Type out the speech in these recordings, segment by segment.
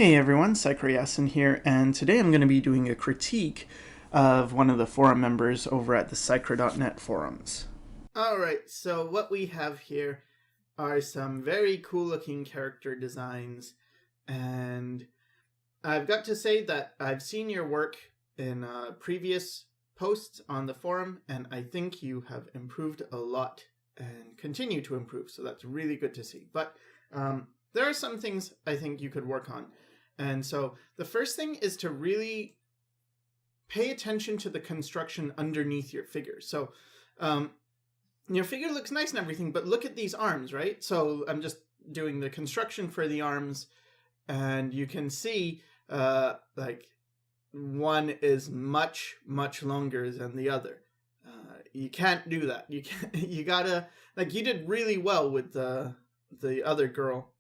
Hey everyone, Sycra here, and today I'm going to be doing a critique of one of the forum members over at the Sycra.net forums. Alright, so what we have here are some very cool looking character designs, and I've got to say that I've seen your work in previous posts on the forum, and I think you have improved a lot and continue to improve, so that's really good to see. But there are some things I think you could work on. And so the first thing is to really pay attention to the construction underneath your figure. So your figure looks nice and everything, but look at these arms, right? So I'm just doing the construction for the arms, and you can see like one is much longer than the other. You can't do that. You gotta, like, you did really well with the other girl.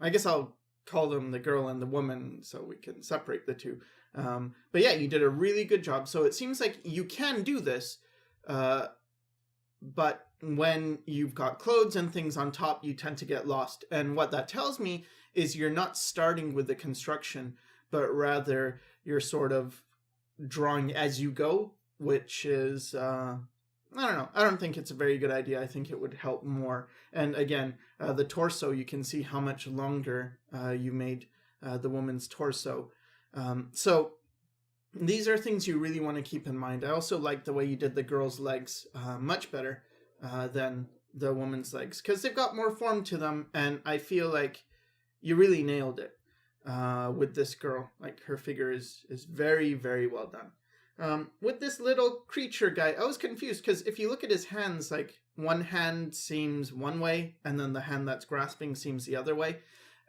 I guess I'll call them the girl and the woman so we can separate the two. But yeah, you did a really good job. So it seems like you can do this, but when you've got clothes and things on top, you tend to get lost. And what that tells me is you're not starting with the construction, but rather you're sort of drawing as you go, which is, I don't know. I don't think it's a very good idea. I think it would help more. And again, the torso, you can see how much longer you made the woman's torso. So these are things you really want to keep in mind. I also like the way you did the girl's legs much better than the woman's legs, because they've got more form to them, and I feel like you really nailed it with this girl. Like, her figure is very well done. With this little creature guy, I was confused because if you look at his hands, like, one hand seems one way and then the hand that's grasping seems the other way.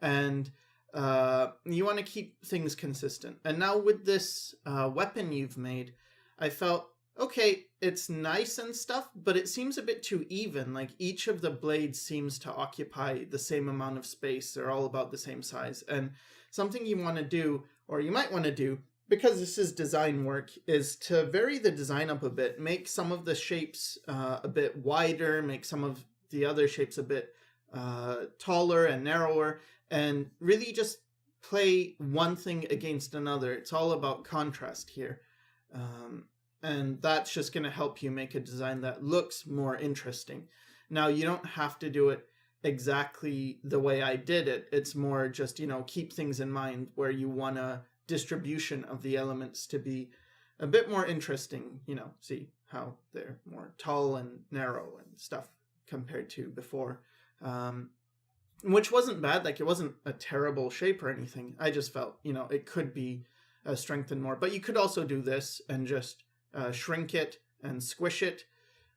And you want to keep things consistent. And now with this weapon you've made, I felt, okay, it's nice and stuff, but it seems a bit too even. Like, each of the blades seems to occupy the same amount of space. They're all about the same size. And something you want to do, or you might want to do, because this is design work, is to vary the design up a bit, make some of the shapes a bit wider, make some of the other shapes a bit taller and narrower, and really just play one thing against another. It's all about contrast here. And that's just going to help you make a design that looks more interesting. Now, you don't have to do it exactly the way I did it. It's more just, keep things in mind where you want to distribution of the elements to be a bit more interesting, see how they're more tall and narrow and stuff compared to before, which wasn't bad. Like, it wasn't a terrible shape or anything. I just felt, it could be strengthened more, but you could also do this and just shrink it and squish it.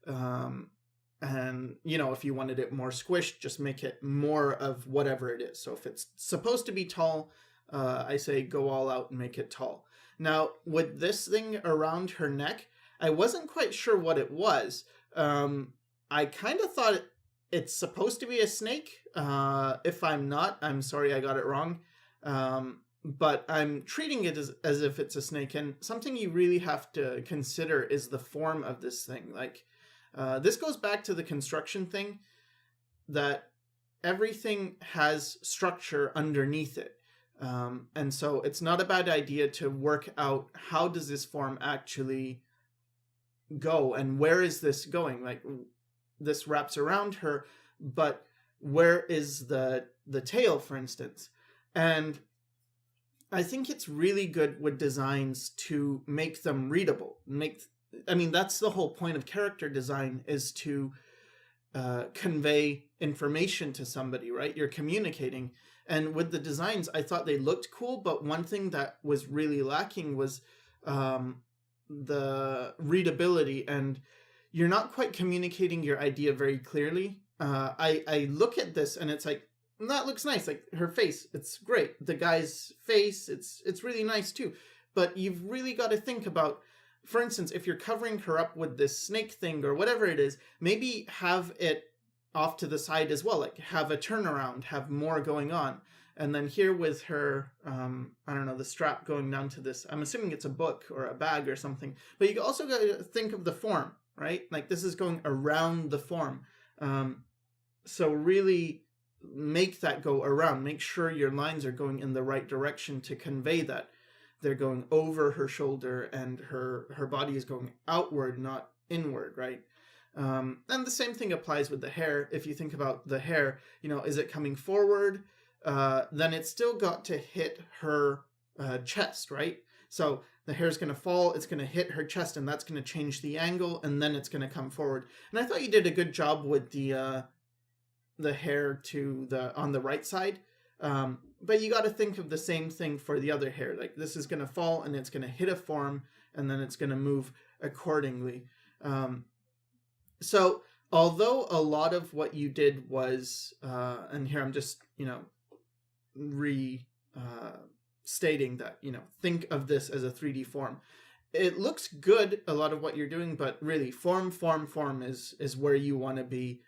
And, if you wanted it more squished, just make it more of whatever it is. So if it's supposed to be tall, I say go all out and make it tall. Now, with this thing around her neck, I wasn't quite sure what it was. I kind of thought it's supposed to be a snake. If I'm not, I'm sorry I got it wrong. But I'm treating it as if it's a snake. And something you really have to consider is the form of this thing. Like, this goes back to the construction thing, that everything has structure underneath it. And so it's not a bad idea to work out, how does this form actually go and where is this going? Like, this wraps around her, but where is the tail, for instance? And I think it's really good with designs to make them readable. That's the whole point of character design, is to convey information to somebody, right? You're communicating. And with the designs, I thought they looked cool, but one thing that was really lacking was the readability, and you're not quite communicating your idea very clearly. I look at this and it's like, that looks nice. Like, her face, it's great. The guy's face, it's really nice too. But you've really got to think about, for instance, if you're covering her up with this snake thing or whatever it is, maybe have it off to the side as well, like have a turnaround, have more going on. And then here with her, I don't know, the strap going down to this, I'm assuming it's a book or a bag or something. But you also got to think of the form, right? Like, this is going around the form. So really make that go around. Make sure your lines are going in the right direction to convey that they're going over her shoulder and her body is going outward, not inward, right? And the same thing applies with the hair. If you think about the hair, is it coming forward? Then it's still got to hit her chest, right? So the hair's going to fall, it's going to hit her chest, and that's going to change the angle, and then it's going to come forward. And I thought you did a good job with the hair on the right side. But you got to think of the same thing for the other hair. Like, this is going to fall, and it's going to hit a form, and then it's going to move accordingly. So although a lot of what you did was, and here I'm just, stating that, think of this as a 3D form. It looks good, a lot of what you're doing, but really form is where you want to be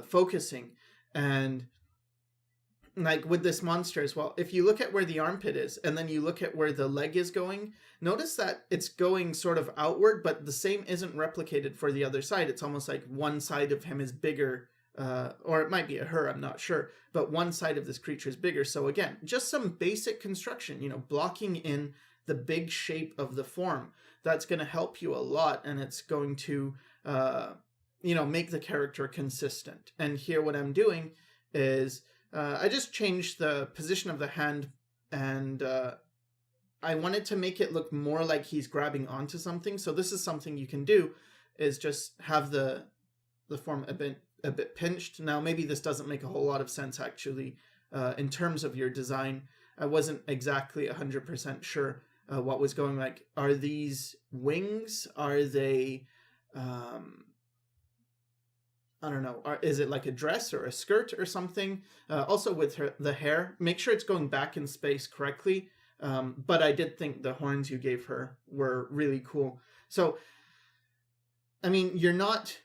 focusing. And like with this monster as well, if you look at where the armpit is and then you look at where the leg is going, notice that it's going sort of outward, but the same isn't replicated for the other side. It's almost like one side of him is bigger, or it might be a her, I'm not sure, but one side of this creature is bigger. So again, just some basic construction, blocking in the big shape of the form. That's going to help you a lot, and it's going to make the character consistent. And here what I'm doing is I just changed the position of the hand, and I wanted to make it look more like he's grabbing onto something. So this is something you can do, is just have the form a bit pinched. Now maybe this doesn't make a whole lot of sense actually in terms of your design. I wasn't exactly 100% sure what was going. Like, are these wings? Are they I don't know, is it like a dress or a skirt or something? Also with the hair, make sure it's going back in space correctly. But I did think the horns you gave her were really cool. So, I mean, you're not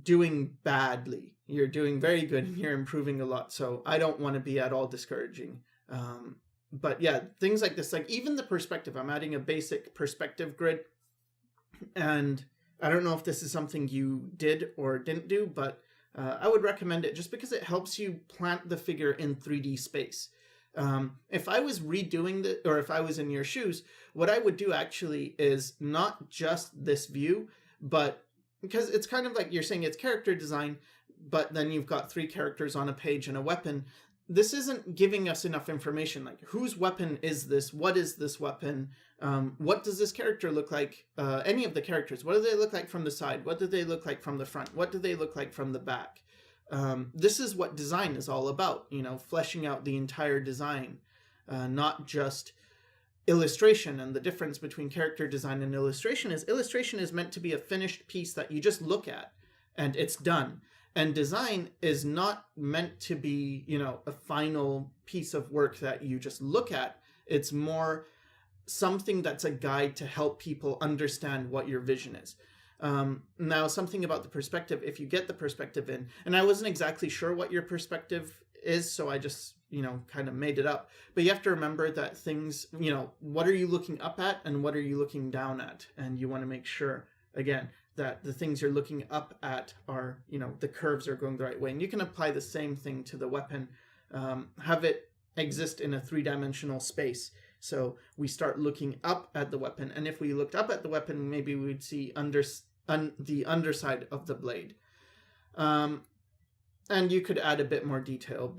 doing badly. You're doing very good, and you're improving a lot. So I don't want to be at all discouraging. But yeah, things like this, like even the perspective, I'm adding a basic perspective grid, and I don't know if this is something you did or didn't do, but I would recommend it just because it helps you plant the figure in 3D space. If I was redoing the, or if I was in your shoes, what I would do actually is not just this view, but because it's kind of like you're saying it's character design, but then you've got 3 characters on a page and a weapon. This isn't giving us enough information, like whose weapon is this? What is this weapon? What does this character look like? Any of the characters, what do they look like from the side? What do they look like from the front? What do they look like from the back? This is what design is all about, fleshing out the entire design, not just illustration. And the difference between character design and illustration is meant to be a finished piece that you just look at and it's done. And design is not meant to be, a final piece of work that you just look at. It's more something that's a guide to help people understand what your vision is. Now, something about the perspective, if you get the perspective in, and I wasn't exactly sure what your perspective is, so I just, kind of made it up. But you have to remember that things, what are you looking up at and what are you looking down at? And you want to make sure, again, that the things you're looking up at are, the curves are going the right way. And you can apply the same thing to the weapon, have it exist in a 3-dimensional space. So we start looking up at the weapon. And if we looked up at the weapon, maybe we'd see the underside of the blade. And you could add a bit more detail,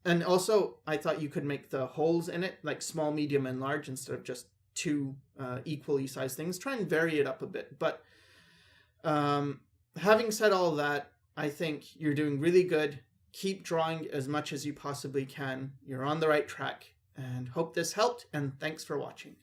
and also I thought you could make the holes in it like small, medium, and large instead of just 2 equally sized things. Try and vary it up a bit. But having said all that, I think you're doing really good. Keep drawing as much as you possibly can. You're on the right track, and hope this helped, and thanks for watching.